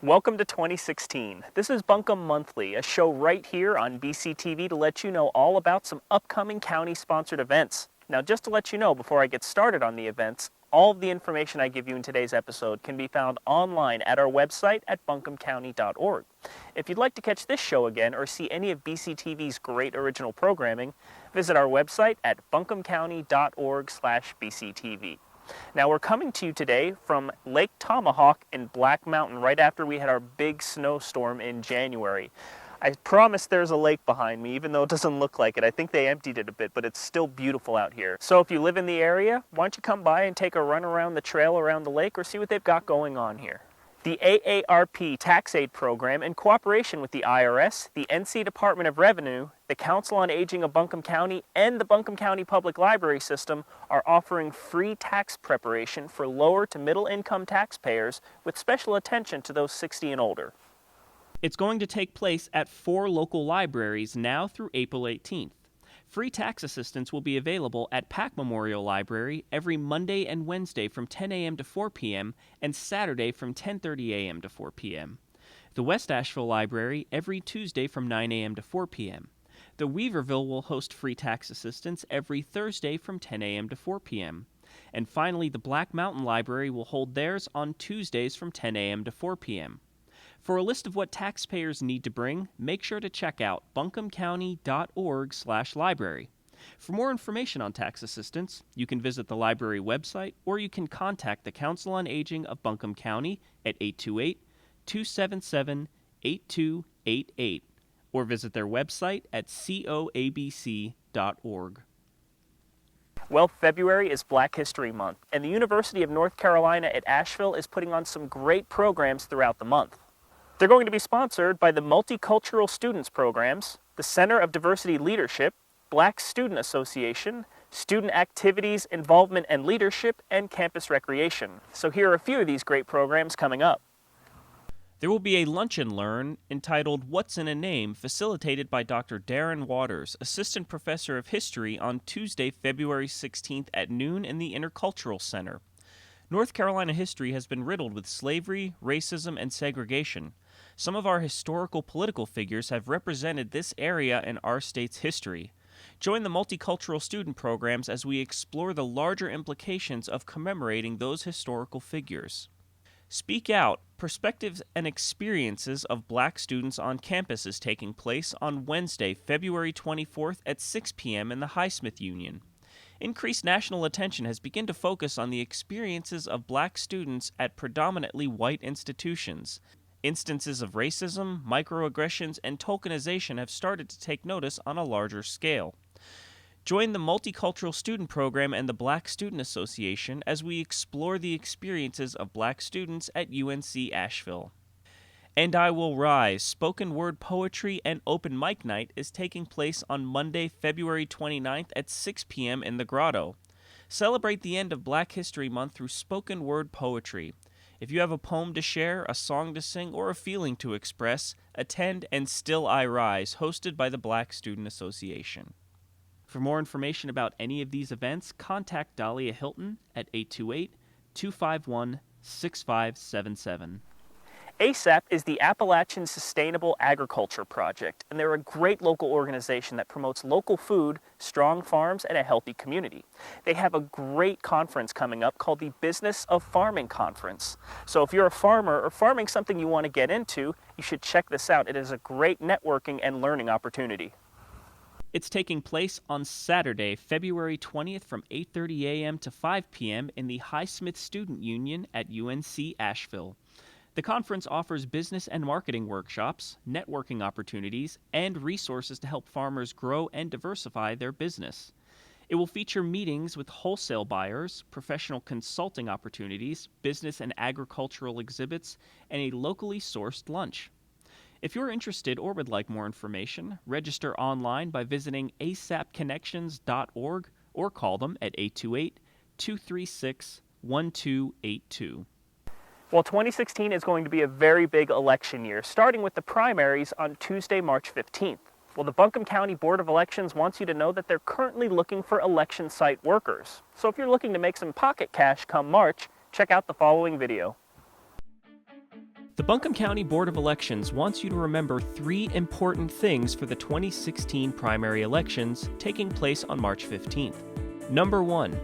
Welcome to 2016. This is Buncombe Monthly, a show right here on BCTV to let you know all about some upcoming county-sponsored events. Now, just to let you know before I get started on the events, all of the information I give you in today's episode can be found online at our website at buncombecounty.org. If you'd like to catch this show again or see any of BCTV's great original programming, visit our website at buncombecounty.org/BCTV. Now we're coming to you today from Lake Tomahawk in Black Mountain right after we had our big snowstorm in January. I promise there's a lake behind me, even though it doesn't look like it. I think they emptied it a bit, but it's still beautiful out here. So if you live in the area, why don't you come by and take a run around the trail around the lake or see what they've got going on here. The AARP TaxAide program, in cooperation with the IRS, the NC Department of Revenue, the Council on Aging of Buncombe County, and the Buncombe County Public Library System are offering free tax preparation for lower to middle income taxpayers with special attention to those 60 and older. It's going to take place at 4 local libraries now through April 18th. Free tax assistance will be available at Pack Memorial Library every Monday and Wednesday from 10 a.m. to 4 p.m. and Saturday from 10:30 a.m. to 4 p.m. The West Asheville Library every Tuesday from 9 a.m. to 4 p.m. The Weaverville will host free tax assistance every Thursday from 10 a.m. to 4 p.m. And finally, the Black Mountain Library will hold theirs on Tuesdays from 10 a.m. to 4 p.m. For a list of what taxpayers need to bring, make sure to check out buncombecounty.org/library. For more information on tax assistance, you can visit the library website or you can contact the Council on Aging of Buncombe County at 828-277-8288 or visit their website at coabc.org. Well, February is Black History Month, and the University of North Carolina at Asheville is putting on some great programs throughout the month. They're going to be sponsored by the Multicultural Students Programs, the Center of Diversity Leadership, Black Student Association, Student Activities, Involvement and Leadership, and Campus Recreation. So here are a few of these great programs coming up. There will be a Lunch and Learn entitled What's in a Name, facilitated by Dr. Darren Waters, Assistant Professor of History, on Tuesday, February 16th at noon in the Intercultural Center. North Carolina history has been riddled with slavery, racism, and segregation. Some of our historical political figures have represented this area in our state's history. Join the multicultural student programs as we explore the larger implications of commemorating those historical figures. Speak Out, Perspectives and Experiences of Black Students on Campus is taking place on Wednesday, February 24th at 6 p.m. in the Highsmith Union. Increased national attention has begun to focus on the experiences of Black students at predominantly white institutions. Instances of racism, microaggressions, and tokenization have started to take notice on a larger scale. Join the Multicultural Student Program and the Black Student Association as we explore the experiences of Black students at UNC Asheville. And I Will Rise, spoken word poetry and open mic night is taking place on Monday, February 29th at 6 p.m. in the Grotto. Celebrate the end of Black History Month through spoken word poetry. If you have a poem to share, a song to sing, or a feeling to express, attend And Still I Rise, hosted by the Black Student Association. For more information about any of these events, contact Dahlia Hilton at 828-251-6577. ASAP is the Appalachian Sustainable Agriculture Project, and they're a great local organization that promotes local food, strong farms, and a healthy community. They have a great conference coming up called the Business of Farming Conference. So if you're a farmer or farming something you want to get into, you should check this out. It is a great networking and learning opportunity. It's taking place on Saturday, February 20th from 8:30 a.m. to 5 p.m. in the Highsmith Student Union at UNC Asheville. The conference offers business and marketing workshops, networking opportunities, and resources to help farmers grow and diversify their business. It will feature meetings with wholesale buyers, professional consulting opportunities, business and agricultural exhibits, and a locally sourced lunch. If you're interested or would like more information, register online by visiting asapconnections.org or call them at 828-236-1282. Well, 2016 is going to be a very big election year, starting with the primaries on Tuesday, March 15th. Well, the Buncombe County Board of Elections wants you to know that they're currently looking for election site workers. So if you're looking to make some pocket cash come March, check out the following video. The Buncombe County Board of Elections wants you to remember 3 important things for the 2016 primary elections taking place on March 15th. Number 1.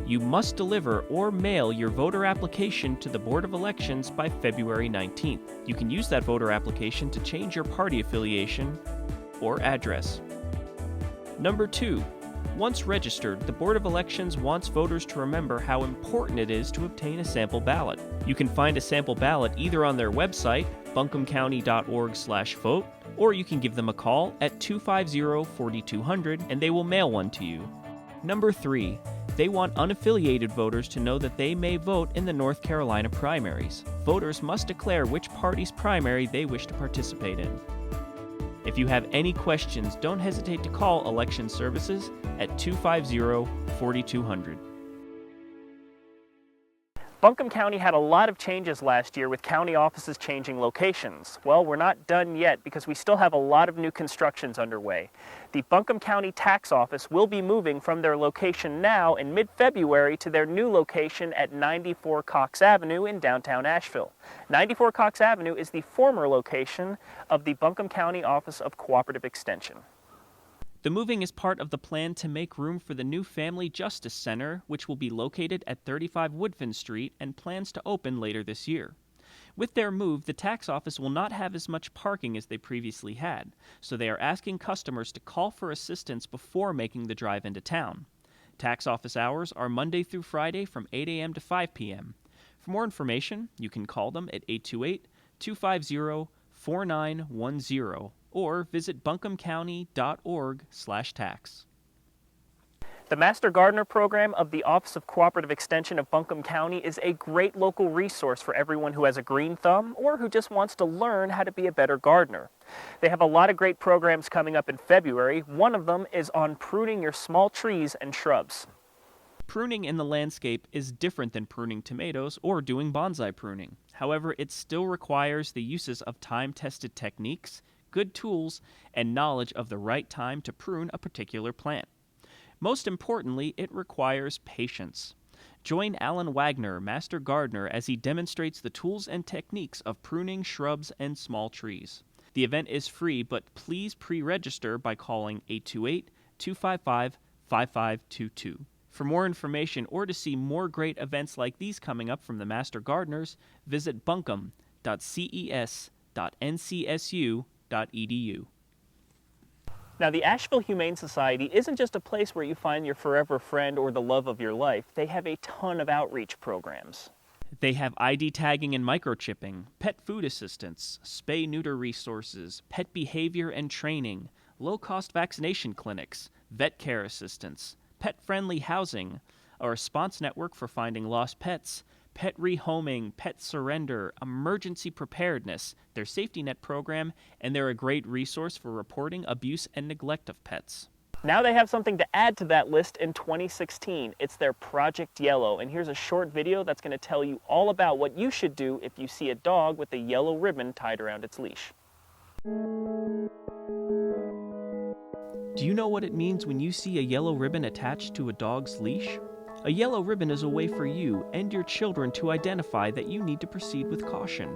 You must deliver or mail your voter application to the Board of Elections by February 19th. You can use that voter application to change your party affiliation or address. Number 2. Once registered, the Board of Elections wants voters to remember how important it is to obtain a sample ballot. You can find a sample ballot either on their website, buncombecounty.org/vote, or you can give them a call at 250-4200 and they will mail one to you. Number 3. They want unaffiliated voters to know that they may vote in the North Carolina primaries. Voters must declare which party's primary they wish to participate in. If you have any questions, don't hesitate to call Election Services at 250-4200. Buncombe County had a lot of changes last year with county offices changing locations. Well, we're not done yet because we still have a lot of new constructions underway. The Buncombe County Tax Office will be moving from their location now in mid-February to their new location at 94 Cox Avenue in downtown Asheville. 94 Cox Avenue is the former location of the Buncombe County Office of Cooperative Extension. The moving is part of the plan to make room for the new Family Justice Center, which will be located at 35 Woodfin Street and plans to open later this year. With their move, the tax office will not have as much parking as they previously had, so they are asking customers to call for assistance before making the drive into town. Tax office hours are Monday through Friday from 8 a.m. to 5 p.m. For more information, you can call them at 828-250-4910 or visit buncombecounty.org/tax. The Master Gardener program of the Office of Cooperative Extension of Buncombe County is a great local resource for everyone who has a green thumb or who just wants to learn how to be a better gardener. They have a lot of great programs coming up in February. One of them is on pruning your small trees and shrubs. Pruning in the landscape is different than pruning tomatoes or doing bonsai pruning. However, it still requires the uses of time-tested techniques, good tools, and knowledge of the right time to prune a particular plant. Most importantly, it requires patience. Join Alan Wagner, Master Gardener, as he demonstrates the tools and techniques of pruning shrubs and small trees. The event is free, but please pre-register by calling 828-255-5522. For more information or to see more great events like these coming up from the Master Gardeners, visit buncombe.ces.ncsu.edu. Now, the Asheville Humane Society isn't just a place where you find your forever friend or the love of your life. They have a ton of outreach programs. They have ID tagging and microchipping, pet food assistance, spay-neuter resources, pet behavior and training, low-cost vaccination clinics, vet care assistance, pet-friendly housing, a response network for finding lost pets, pet rehoming, pet surrender, emergency preparedness, their safety net program, and they're a great resource for reporting abuse and neglect of pets. Now they have something to add to that list in 2016. It's their Project Yellow, and here's a short video that's going to tell you all about what you should do if you see a dog with a yellow ribbon tied around its leash. Do you know what it means when you see a yellow ribbon attached to a dog's leash? A yellow ribbon is a way for you and your children to identify that you need to proceed with caution.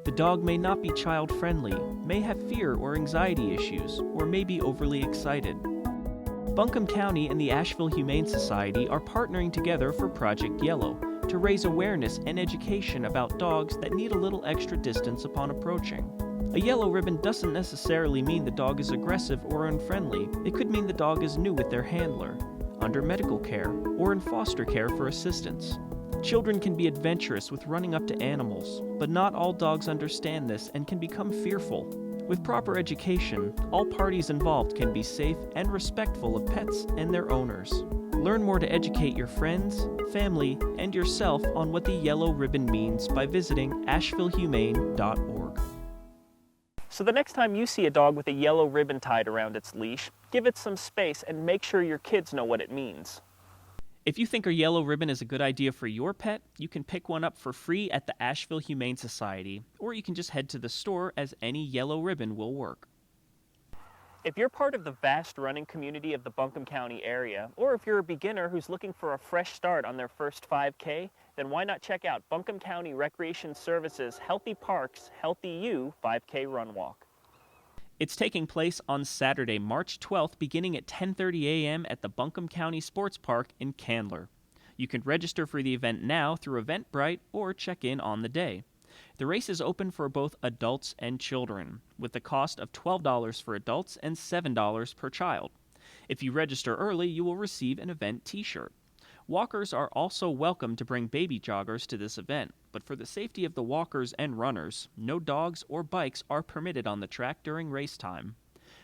The dog may not be child-friendly, may have fear or anxiety issues, or may be overly excited. Buncombe County and the Asheville Humane Society are partnering together for Project Yellow to raise awareness and education about dogs that need a little extra distance upon approaching. A yellow ribbon doesn't necessarily mean the dog is aggressive or unfriendly. It could mean the dog is new with their handler, under medical care, or in foster care for assistance. Children can be adventurous with running up to animals, but not all dogs understand this and can become fearful. With proper education, all parties involved can be safe and respectful of pets and their owners. Learn more to educate your friends, family, and yourself on what the yellow ribbon means by visiting ashevillehumane.org. So the next time you see a dog with a yellow ribbon tied around its leash, give it some space and make sure your kids know what it means. If you think a yellow ribbon is a good idea for your pet, you can pick one up for free at the Asheville Humane Society, or you can just head to the store as any yellow ribbon will work. If you're part of the vast running community of the Buncombe County area, or if you're a beginner who's looking for a fresh start on their first 5K, then why not check out Buncombe County Recreation Services Healthy Parks, Healthy You 5K Run Walk. It's taking place on Saturday, March 12th, beginning at 10:30 a.m. at the Buncombe County Sports Park in Candler. You can register for the event now through Eventbrite or check in on the day. The race is open for both adults and children, with the cost of $12 for adults and $7 per child. If you register early, you will receive an event t-shirt. Walkers are also welcome to bring baby joggers to this event, but for the safety of the walkers and runners, no dogs or bikes are permitted on the track during race time.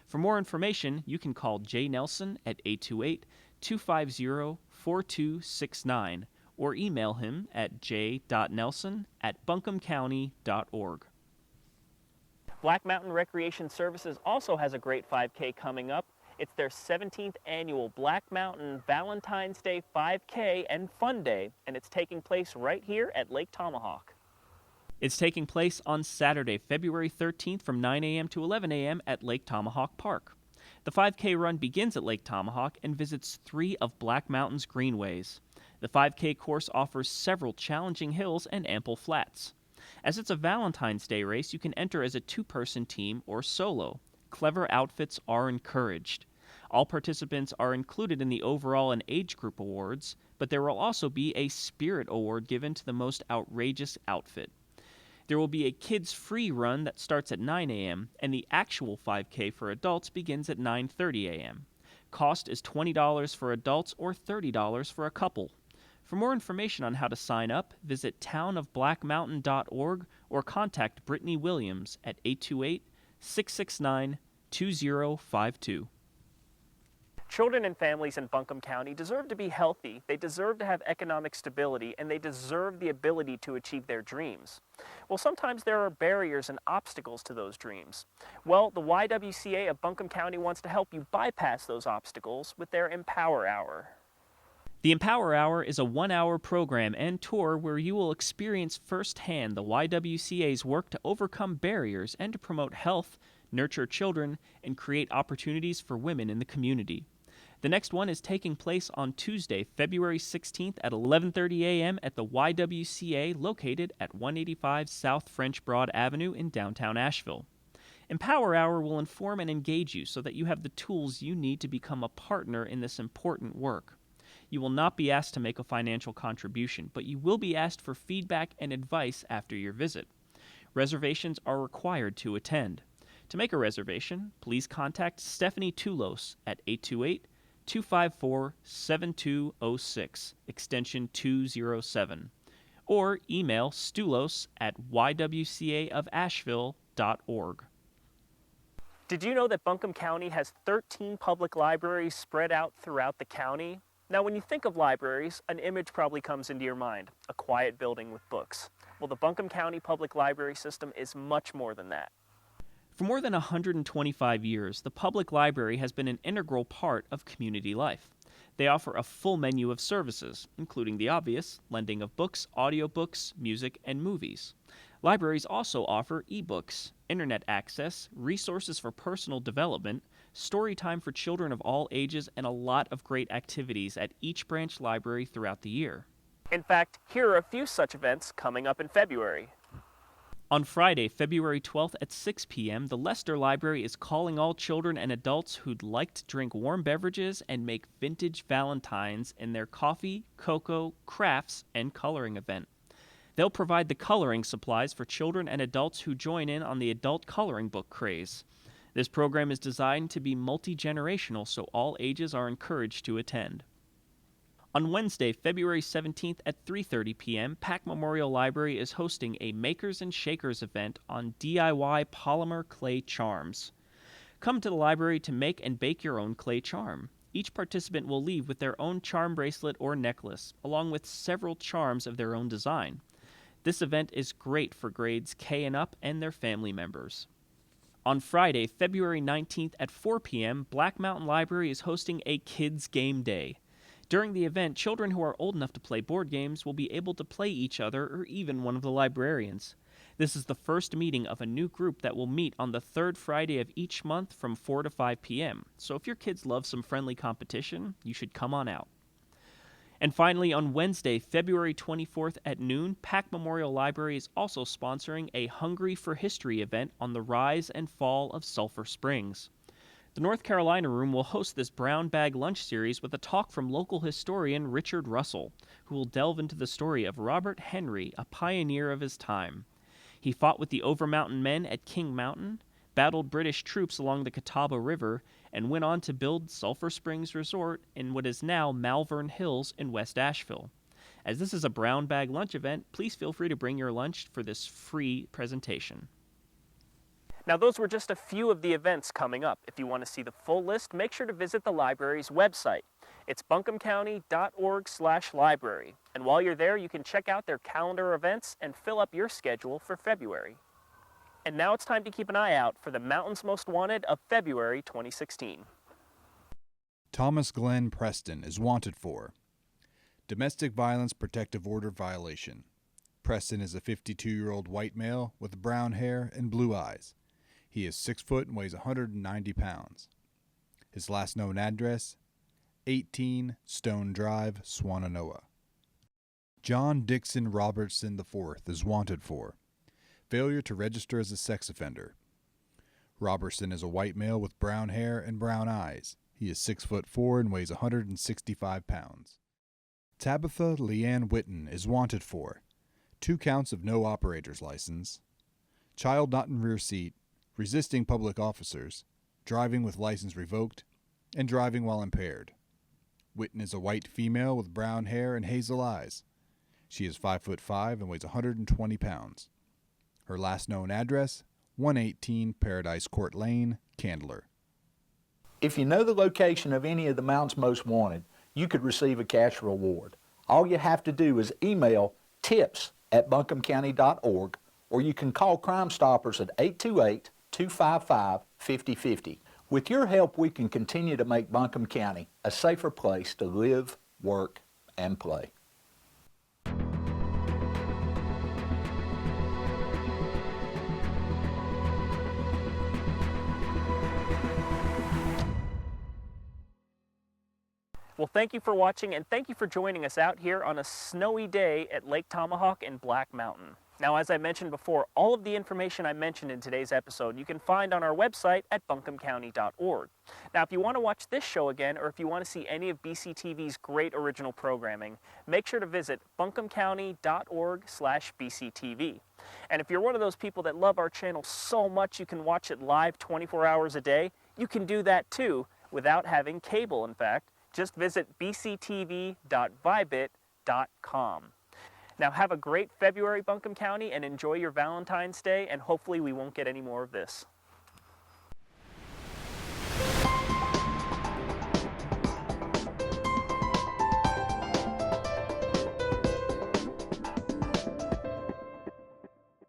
For more information, you can call Jay Nelson at 828-250-4269 or email him at j.nelson@buncombecounty.org. Black Mountain Recreation Services also has a great 5K coming up. It's their 17th annual Black Mountain Valentines Day 5K and Fun Day, and it's taking place right here at Lake Tomahawk. It's taking place on Saturday, February 13th from 9 a.m. to 11 a.m. at Lake Tomahawk Park. The 5K run begins at Lake Tomahawk and visits 3 of Black Mountain's greenways. The 5K course offers several challenging hills and ample flats. As it's a Valentine's Day race, you can enter as a 2-person team or solo. Clever outfits are encouraged. All participants are included in the overall and age group awards, but there will also be a Spirit Award given to the most outrageous outfit. There will be a kids-free run that starts at 9 a.m., and the actual 5K for adults begins at 9:30 a.m. Cost is $20 for adults or $30 for a couple. For more information on how to sign up, visit townofblackmountain.org or contact Brittany Williams at 828-669-2052. Children and families in Buncombe County deserve to be healthy, they deserve to have economic stability, and they deserve the ability to achieve their dreams. Well, sometimes there are barriers and obstacles to those dreams. Well, the YWCA of Buncombe County wants to help you bypass those obstacles with their Empower Hour. The Empower Hour is a 1-hour program and tour where you will experience firsthand the YWCA's work to overcome barriers and to promote health, nurture children, and create opportunities for women in the community. The next one is taking place on Tuesday, February 16th at 11:30 a.m. at the YWCA located at 185 South French Broad Avenue in downtown Asheville. Empower Hour will inform and engage you so that you have the tools you need to become a partner in this important work. You will not be asked to make a financial contribution, but you will be asked for feedback and advice after your visit. Reservations are required to attend. To make a reservation, please contact Stephanie Toulos at 828-254-7206, extension 207, or email stulos at ywcaofasheville.org. Did you know that Buncombe County has 13 public libraries spread out throughout the county? Now, when you think of libraries, an image probably comes into your mind, a quiet building with books. Well, the Buncombe County Public Library System is much more than that. For more than 125 years, the public library has been an integral part of community life. They offer a full menu of services, including the obvious, lending of books, audiobooks, music, and movies. Libraries also offer e-books, internet access, resources for personal development, story time for children of all ages, and a lot of great activities at each branch library throughout the year. In fact, here are a few such events coming up in February. On Friday, February 12th at 6 p.m., the Lester Library is calling all children and adults who'd like to drink warm beverages and make vintage Valentines in their coffee, cocoa, crafts, and coloring event. They'll provide the coloring supplies for children and adults who join in on the adult coloring book craze. This program is designed to be multi-generational, so all ages are encouraged to attend. On Wednesday, February 17th at 3:30 p.m., Pack Memorial Library is hosting a Makers and Shakers event on DIY polymer clay charms. Come to the library to make and bake your own clay charm. Each participant will leave with their own charm bracelet or necklace, along with several charms of their own design. This event is great for grades K and up and their family members. On Friday, February 19th at 4 p.m., Black Mountain Library is hosting a Kids Game Day. During the event, children who are old enough to play board games will be able to play each other or even one of the librarians. This is the first meeting of a new group that will meet on the third Friday of each month from 4 to 5 p.m. So if your kids love some friendly competition, you should come on out. And finally, on Wednesday, February 24th at noon, Pack Memorial Library is also sponsoring a Hungry for History event on the rise and fall of Sulphur Springs. The North Carolina Room will host this brown bag lunch series with a talk from local historian Richard Russell, who will delve into the story of Robert Henry, a pioneer of his time. He fought with the Overmountain Men at King Mountain, battled British troops along the Catawba River, and went on to build Sulphur Springs Resort in what is now Malvern Hills in West Asheville. As this is a brown bag lunch event, please feel free to bring your lunch for this free presentation. Now, those were just a few of the events coming up. If you want to see the full list, make sure to visit the library's website. It's buncombecounty.org/library. And while you're there, you can check out their calendar events and fill up your schedule for February. And now it's time to keep an eye out for the Mountain's Most Wanted of February 2016. Thomas Glenn Preston is wanted for domestic violence protective order violation. Preston is a 52-year-old white male with brown hair and blue eyes. He is 6 foot and weighs 190 pounds. His last known address, 18 Stone Drive, Swannanoa. John Dixon Robertson IV is wanted for failure to register as a sex offender. Robertson is a white male with brown hair and brown eyes. He is 6'4" and weighs 165 pounds. Tabitha Leanne Witten is wanted for 2 counts of no operator's license, child not in rear seat, resisting public officers, driving with license revoked, and driving while impaired. Witten is a white female with brown hair and hazel eyes. She is 5'5" and weighs 120 pounds. Her last known address, 118 Paradise Court Lane, Candler. If you know the location of any of the Mountain's Most Wanted, you could receive a cash reward. All you have to do is email tips@buncombecounty.org, or you can call Crime Stoppers at 828-255-5050. With your help, we can continue to make Buncombe County a safer place to live, work, and play. Well, thank you for watching, and thank you for joining us out here on a snowy day at Lake Tomahawk and Black Mountain. Now, as I mentioned before, all of the information I mentioned in today's episode you can find on our website at buncombecounty.org. Now, if you want to watch this show again, or if you want to see any of BCTV's great original programming, make sure to visit buncombecounty.org/BCTV. And if you're one of those people that love our channel so much you can watch it live 24 hours a day, you can do that too without having cable, in fact. Just visit bctv.vibit.com. Now have a great February, Buncombe County, and enjoy your Valentine's Day, and hopefully we won't get any more of this.